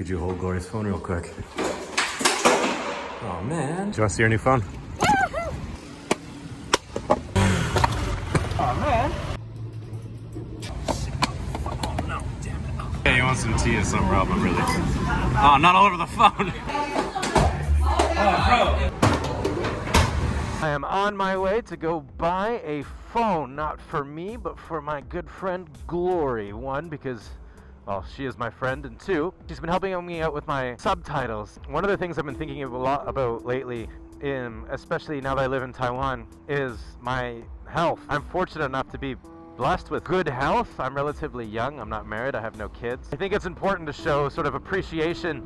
Could you hold Glory's phone real quick? Oh man. Do you want to see your new phone? Oh man. Oh no, damn it. Yeah, you want some tea or some problem, really? Oh, not all over the phone. Oh, bro. I am on my way to go buy a phone, not for me, but for my good friend Glory. One, because, well, she is my friend, and two, she's been helping me out with my subtitles. One of the things I've been thinking a lot about lately, especially now that I live in Taiwan, is my health. I'm fortunate enough to be blessed with good health. I'm relatively young, I'm not married, I have no kids. I think it's important to show sort of appreciation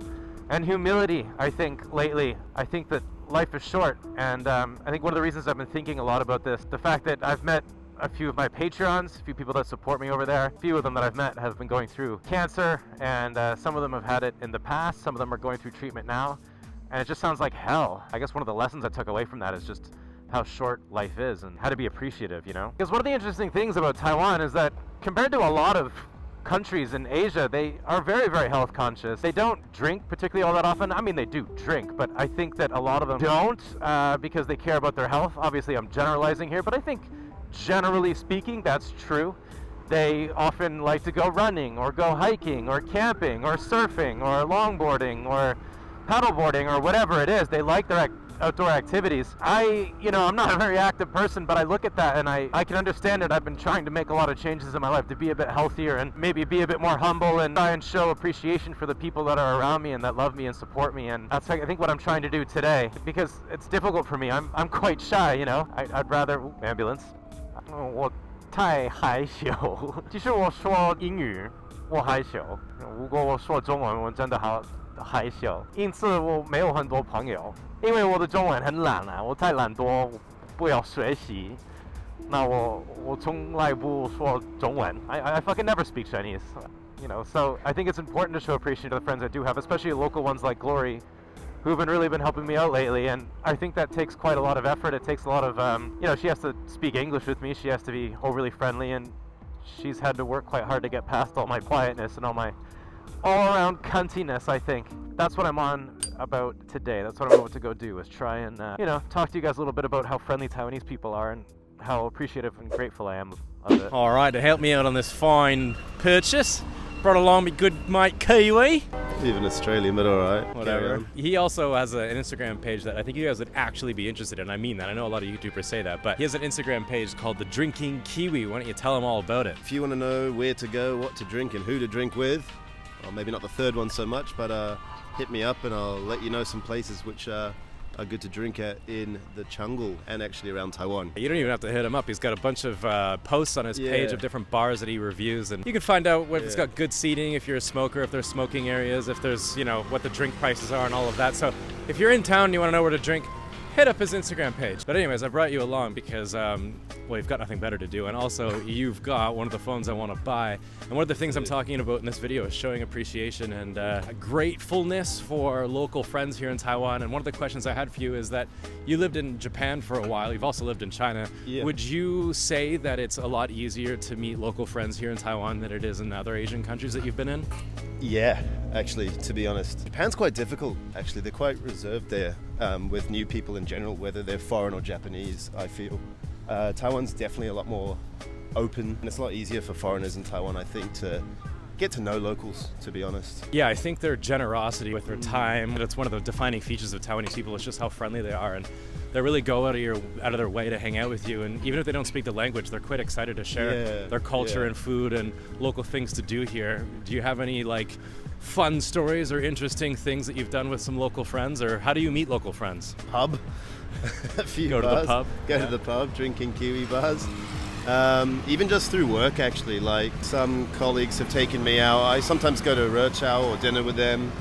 and humility, I think, lately. I think that life is short, and I think one of the reasons I've been thinking a lot about this, the fact that I've met a few of my Patreons, a few people that support me over there. A few of them that I've met have been going through cancer, and some of them have had it in the past, some of them are going through treatment now, and it just sounds like hell. I guess one of the lessons I took away from that is just how short life is and how to be appreciative, you know? Because one of the interesting things about Taiwan is that compared to a lot of countries in Asia, they are very, very health conscious. They don't drink particularly all that often. I mean, they do drink, but I think that a lot of them don't because they care about their health. Obviously, I'm generalizing here, but I think generally speaking, that's true. They often like to go running or go hiking or camping or surfing or longboarding or paddleboarding or whatever it is. They like their outdoor activities. I'm not a very active person, but I look at that and I can understand it. I've been trying to make a lot of changes in my life to be a bit healthier and maybe be a bit more humble and try and show appreciation for the people that are around me and that love me and support me. And that's, I think, what I'm trying to do today, because it's difficult for me. I'm quite shy, you know. I'd rather... ambulance. 我太害羞。其实我说英语我害羞，如果我说中文我真的好害羞，因此我没有很多朋友，因为我的中文很懒啊，我太懒惰，我不要学习。那我从来不说中文。I fucking never speak Chinese. You know, so I think it's important to show appreciation to the friends I do have, especially local ones like Glory, who've really been helping me out lately, and I think that takes quite a lot of effort. It takes a lot of, she has to speak English with me, she has to be overly friendly, and she's had to work quite hard to get past all my quietness and all my all-around cuntiness, I think. That's what I'm on about today. That's what I'm about to go do, is try and, talk to you guys a little bit about how friendly Taiwanese people are and how appreciative and grateful I am of it. Alright, to help me out on this fine purchase, brought along my good mate Kiwi. Even Australian, but alright. Whatever. He also has an Instagram page that I think you guys would actually be interested in. I mean that. I know a lot of YouTubers say that, but he has an Instagram page called the Drinking Kiwi. Why don't you tell him all about it? If you want to know where to go, what to drink, and who to drink with, or maybe not the third one so much, but hit me up and I'll let you know some places which are good to drink at in the jungle and actually around Taiwan. You don't even have to hit him up. He's got a bunch of posts on his page of different bars that he reviews, and you can find out if it's got good seating, if you're a smoker, if there's smoking areas, if there's, what the drink prices are and all of that. So if you're in town and you want to know where to drink, hit up his Instagram page. But anyways, I brought you along because, you've got nothing better to do, and also you've got one of the phones I want to buy. And one of the things I'm talking about in this video is showing appreciation and gratefulness for local friends here in Taiwan. And one of the questions I had for you is that you lived in Japan for a while, you've also lived in China. Yeah. Would you say that it's a lot easier to meet local friends here in Taiwan than it is in other Asian countries that you've been in? Yeah, actually, to be honest. Japan's quite difficult, actually. They're quite reserved there with new people in general, whether they're foreign or Japanese, I feel. Taiwan's definitely a lot more open, and it's a lot easier for foreigners in Taiwan, I think, to get to know locals, to be honest. Yeah, I think their generosity with their time, it's one of the defining features of Taiwanese people, is just how friendly they are, and they really go out of their way to hang out with you, and even if they don't speak the language, they're quite excited to share their culture and food and local things to do here. Do you have any fun stories or interesting things that you've done with some local friends, or how do you meet local friends? Pub. A few Go bars. to the pub? Go to the pub, drinking Kiwi bars. Even just through work, actually. Like, some colleagues have taken me out. I sometimes go to Repay or dinner with them.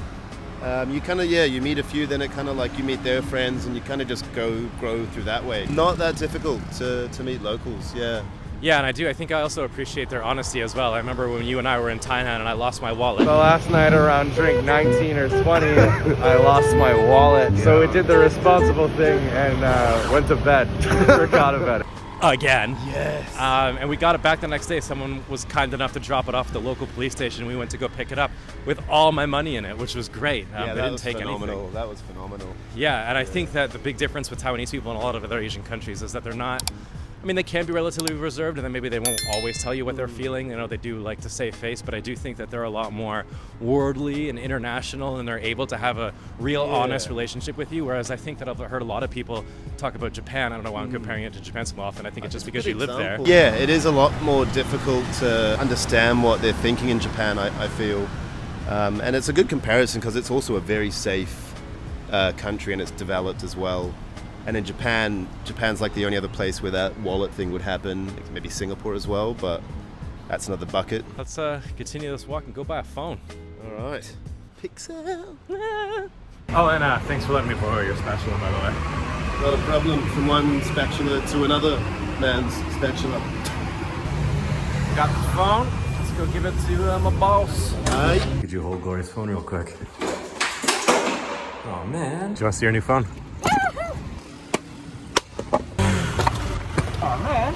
You kind of, you meet a few, then it kind of you meet their friends, and you kind of just grow through that way. Not that difficult to meet locals, Yeah, and I think I also appreciate their honesty as well. I remember when you and I were in Tainan and I lost my wallet. The last night around drink 19 or 20, I lost my wallet. So we did the responsible thing and went to bed. Forgot about it. again. Yes. And we got it back the next day. Someone was kind enough to drop it off at the local police station. We went to go pick it up with all my money in it, which was great. Yeah, they that didn't was take phenomenal. anything. That was phenomenal. Yeah, and I think that the big difference with Taiwanese people and a lot of other Asian countries is that they're not, I mean, they can be relatively reserved, and then maybe they won't always tell you what they're feeling. You know, they do like to save face, but I do think that they're a lot more worldly and international, and they're able to have a real, honest relationship with you. Whereas I think that I've heard a lot of people talk about Japan. I don't know why I'm comparing it to Japan so often. I think it's just because you live there. Yeah, it is a lot more difficult to understand what they're thinking in Japan, I feel. And it's a good comparison because it's also a very safe country, and it's developed as well. And in Japan's like the only other place where that wallet thing would happen. Maybe Singapore as well, but that's another bucket. Let's continue this walk and go buy a phone. All right. Pixel. Oh, and thanks for letting me borrow your spatula, by the way. Not a problem. From one spatula to another man's spatula. Got the phone. Let's go give it to my boss. Aye. Could you hold Gloria's phone real quick? Oh, man. Do you want to see your new phone? Oh, man.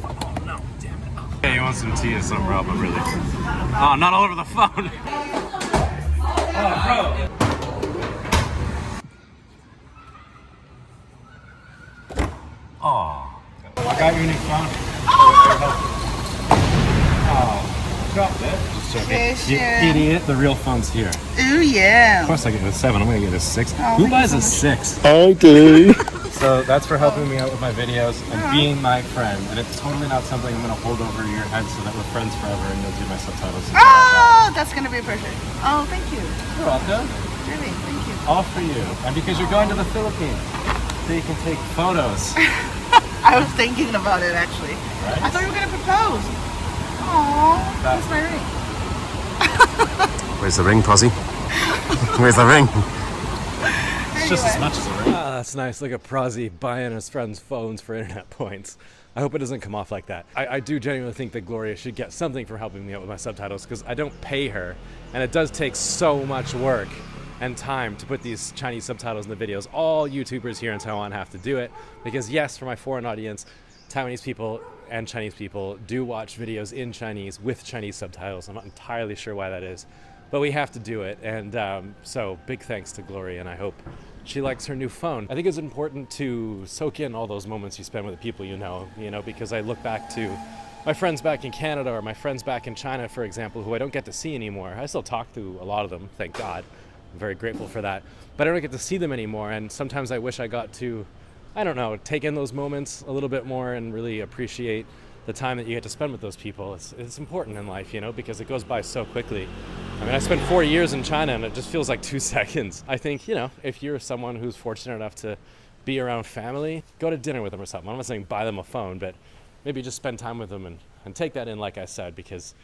Oh, no, damn it. Yeah, you want some tea or something, Rob? I'm really. Oh, not all over the phone. Oh, bro. Oh. I got your new phone. Oh, drop it. You idiot, the real phone's here. Ooh, yeah. Of course I get a 7, I'm gonna get a 6. Oh, who thank buys you a so 6? Okay. So that's for helping me out with my videos and being my friend. And it's totally not something I'm gonna hold over your head so that we're friends forever and you'll do my subtitles. And Oh, that's gonna be perfect. Oh, thank you. You're welcome. Really, thank you. All for you. And because you're going to the Philippines, so you can take photos. I was thinking about it actually. Right? I thought you were gonna propose. Aww, that's my ring. Where's the ring, Posy? Where's the ring? It's just as much as a ring. Ah, that's nice. Look at Prozzy buying his friends' phones for internet points. I hope it doesn't come off like that. I do genuinely think that Gloria should get something for helping me out with my subtitles because I don't pay her, and it does take so much work and time to put these Chinese subtitles in the videos. All YouTubers here in Taiwan have to do it because, yes, for my foreign audience, Taiwanese people and Chinese people do watch videos in Chinese with Chinese subtitles. I'm not entirely sure why that is, but we have to do it. And so big thanks to Gloria, and I hope she likes her new phone. I think it's important to soak in all those moments you spend with the people you know, because I look back to my friends back in Canada or my friends back in China, for example, who I don't get to see anymore. I still talk to a lot of them, thank God. I'm very grateful for that. But I don't get to see them anymore, and sometimes I wish I got to, I don't know, take in those moments a little bit more and really appreciate the time that you get to spend with those people. It's important in life, because it goes by so quickly. I mean, I spent 4 years in China and it just feels like 2 seconds. I think, if you're someone who's fortunate enough to be around family, go to dinner with them or something. I'm not saying buy them a phone, but maybe just spend time with them and take that in, like I said, because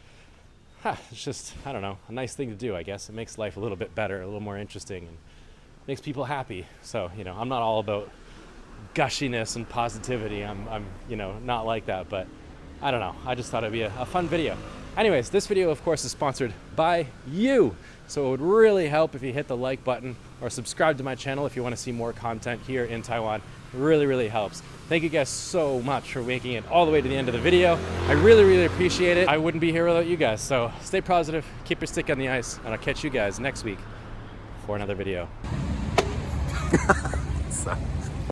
it's just, I don't know, a nice thing to do, I guess. It makes life a little bit better, a little more interesting, and makes people happy. So, I'm not all about gushiness and positivity. I'm not like that, but I don't know. I just thought it'd be a fun video. Anyways, this video, of course, is sponsored by you. So it would really help if you hit the like button or subscribe to my channel if you want to see more content here in Taiwan. It really, really helps. Thank you guys so much for making it all the way to the end of the video. I really, really appreciate it. I wouldn't be here without you guys. So stay positive, keep your stick on the ice, and I'll catch you guys next week for another video. Sorry.